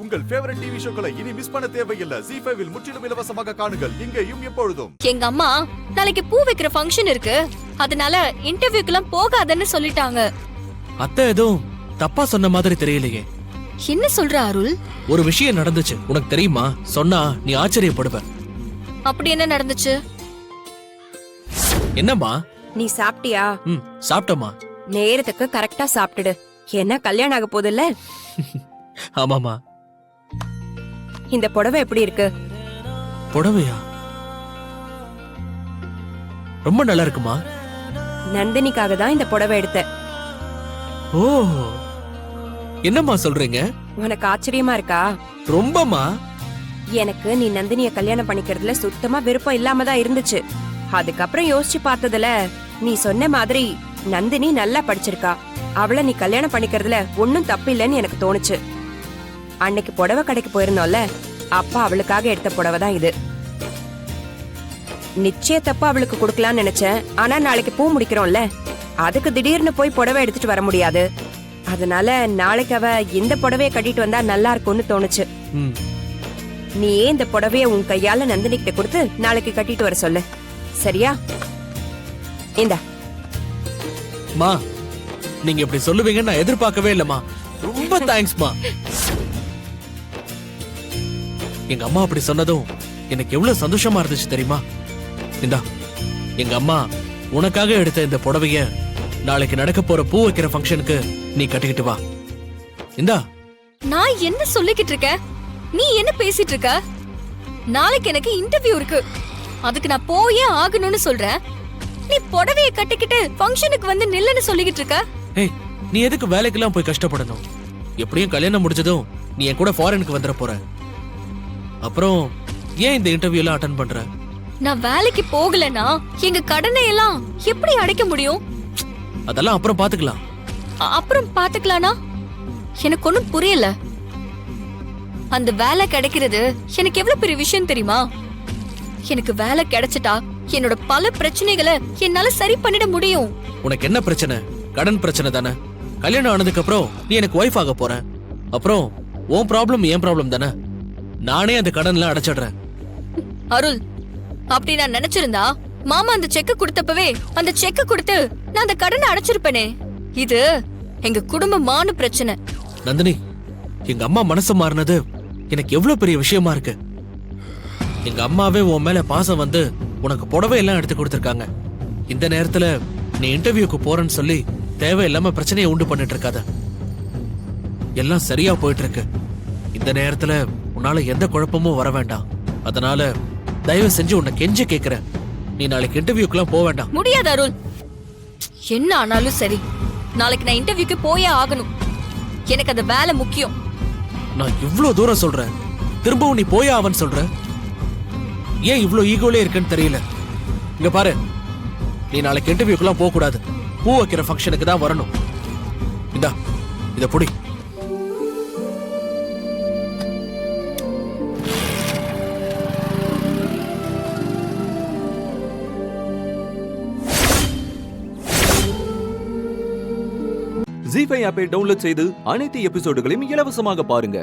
உங்கள் favourite TV ஷோக்களை இனி miss பண்ண தேவையில்லை. ZEE5 இல் முற்றிலும் இலவசமாக காணுங்கள். இங்கேயும் எப்பொழுதும். எங்க அம்மா நாளைக்கு பூ வைக்கிற ஃபங்க்ஷன் இருக்கு, அதனால இன்டர்வியூக்கெல்லாம் போகாதன்னு சொல்லிட்டாங்க. அத்தை எதுவும் தப்பா சொன்ன மாதிரி தெரியலையே. என்ன சொல்ற அருள்? ஒரு விஷயம் நடந்துச்சு, உனக்கு தெரியுமா? சொன்னா நீ ஆச்சரியப்படுவ. அப்படி என்ன நடந்துச்சு? என்னம்மா? நீ சாப்பிட்டியா? சாப்பிட்டமா. நேரத்துக்கு கரெக்டா சாப்பிட்டுடு. என்ன கல்யாணம் ஆக போதில்ல? ஆமாமா. இந்த புடவை எப்படி இருக்கு? புடவையா? ரொம்ப நல்லா இருக்குமா. நந்தினிக்காக தான் இந்த புடவை எடுத்தேன். ஓ, என்னம்மா சொல்றீங்க? உனக்கு ஆச்சரியமா இருக்கா? ரொம்பமா. எனக்கு நீ நந்தினிய கல்யாணம் பண்ணிக்கிறதுல சுத்தமா விருப்பம் இல்லாம தான் இருந்துச்சு. அதுக்கப்புறம் யோசிச்சு பார்த்ததுல நீ சொன்ன மாதிரி நந்தினி நல்லா படிச்சிருக்கா, அவளை நீ கல்யாணம் பண்ணிக்கிறதுல ஒன்னும் தப்பு இல்லைன்னு எனக்கு தோணுச்சு. அன்னைக்கு புடவை கடைக்கு போயிருந்தோம்ல, அப்பா அவளுக்காக எடுத்த புடவை தான் இது. நிச்சயத்தப்ப அவளுக்கு கொடுக்கலாம்னு நினைச்சேன், ஆனா நாளைக்கு பூ முடிக்கிறோம்ல, அதுக்கு திடீர்னு போய் புடவை எடுத்துட்டு வர முடியாது. அதனால நாளைக்கு அவ இந்த புடவைய கட்டிட்டு வந்தா நல்லா இருக்கும்னு தோணுச்சு. நீ ஏன் இந்த புடவைய உன் கையால நந்தினி கிட்ட கொடுத்து நாளைக்கு கட்டிட்டு வர சொல்லு, சரியா? இந்தா. மா, நீங்க இப்படி சொல்லுவீங்கன்னு நான் எதிர்பார்க்கவே இல்லம்மா. ரொம்ப தேங்க்ஸ்மா. எங்க அம்மா அப்படி சொன்னதும் எனக்கு எவ்வளவு சந்தோஷமா இருந்துச்சு தெரியுமா? இந்தா, எங்க அம்மா உனக்காக எடுத்த இந்த புடவைய நாளைக்கு நடக்க போற பூ வைக்கிற ஃபங்க்ஷனுக்கு நீ கட்டிக்கிட்டு வா. இந்தா. நான் என்ன சொல்லிக்கிட்டு இருக்க? நீ என்ன பேசிட்டு இருக்க? நாளைக்கு எனக்கு இன்டர்வியூ இருக்கு, அதுக்கு நான் போயே ஆகணும்னு சொல்றேன். நீ புடவைய கட்டிக்கிட்டு ஃபங்க்ஷனுக்கு வந்து நில்லுன்னு சொல்லிக்கிட்டு இருக்க. ஏய், நீ எதுக்கு வேலைக்கெல்லாம் போய் கஷ்டப்படணும்? எப்படியும் கல்யாணம் முடிஞ்சதும் நீ என் கூட ஃபாரினுக்கு வந்துட போற. அப்புறம் ஏன் இந்த இன்டர்வியூ எல்லாம் அட்டெண்ட் பண்ற? நான் வேலைக்கு போகலனா எங்க கடனை எல்லாம் எப்படி அடைக்க முடியும்? அதெல்லாம் அப்புறம் பாத்துக்கலாம். அப்புறம் பாத்துக்கலானா? எனக்கு ஒண்ணும் புரியல. அந்த வேலை கிடைக்கிறது எனக்கு எவ்வளவு பெரிய விஷயம் தெரியுமா? எனக்கு வேலை கிடைச்சிட்டா என்னோட பல பிரச்சனைகளை என்னால சரி பண்ணிட முடியும். உனக்கு என்ன பிரச்சனை? கடன் பிரச்சனை தானே. கல்யாணம் ஆனதுக்கு அப்புறம் நீ எனக்கு ஒய்ஃப் ஆக போற. அப்புறம் உன் ப்ராப்ளம் என் ப்ராப்ளம் தானே. நானே அந்த கடன்ல அடைச்சிடுறேன். அருள், அப்படி நான் நினைச்சிருந்தா மாமா அந்த செக்க கொடுத்தப்பவே அந்த செக்க கொடுத்து நான் அந்த கடனை அடைச்சிருப்பேனே. இது எங்க குடும்பமான பிரச்சனை. நந்தினி, எங்க அம்மா மனசு மாறினது எனக்கு எவ்வளவு பெரிய விஷயமா இருக்கு. எங்க அம்மாவே உன் மேல பாசம் வந்து உனக்கு புடவை எல்லாம் எடுத்து கொடுத்திருக்காங்க. இந்த நேரத்துல நீ இன்டர்வியூக்கு போறன்னு சொல்லி தேவையில்லாம பிரச்சனையை உண்டு பண்ணிட்டு இருக்காத. எல்லாம் சரியா போயிட்டு இருக்கு. இந்த நேரத்துல உன்னால எந்த குழப்பமும் வர வேண்டாம். அதனால தயவு செஞ்சு உன்னை கெஞ்சி கேக்குறேன், நீ நாளைக்கு இன்டர்வியூக்குலாம் போக வேண்டாம். முடியாது அருள். என்ன ஆனாலும் சரி, நாளைக்கு நான் இன்டர்வியூக்கு போயே ஆகணும். எனக்கு அந்த வேலை முக்கியம். நான் இவ்ளோ தூரம் சொல்றேன், திரும்பவும் நீ போயே ஆவன்னு சொல்ற. ஏன் இவ்ளோ ஈகோலே இருக்குன்னு தெரியல. இங்க பாரு, நீ நாளைக்கு இன்டர்வியூக்குலாம் போக கூடாது. பூ வைக்கிற ஃபங்க்ஷனுக்கு தான் வரணும். இந்தா, இத புடி. ZEE5 ஆப்பை டவுன்லோட் செய்து அனைத்து எபிசோடுகளையும் இலவசமாக பாருங்க.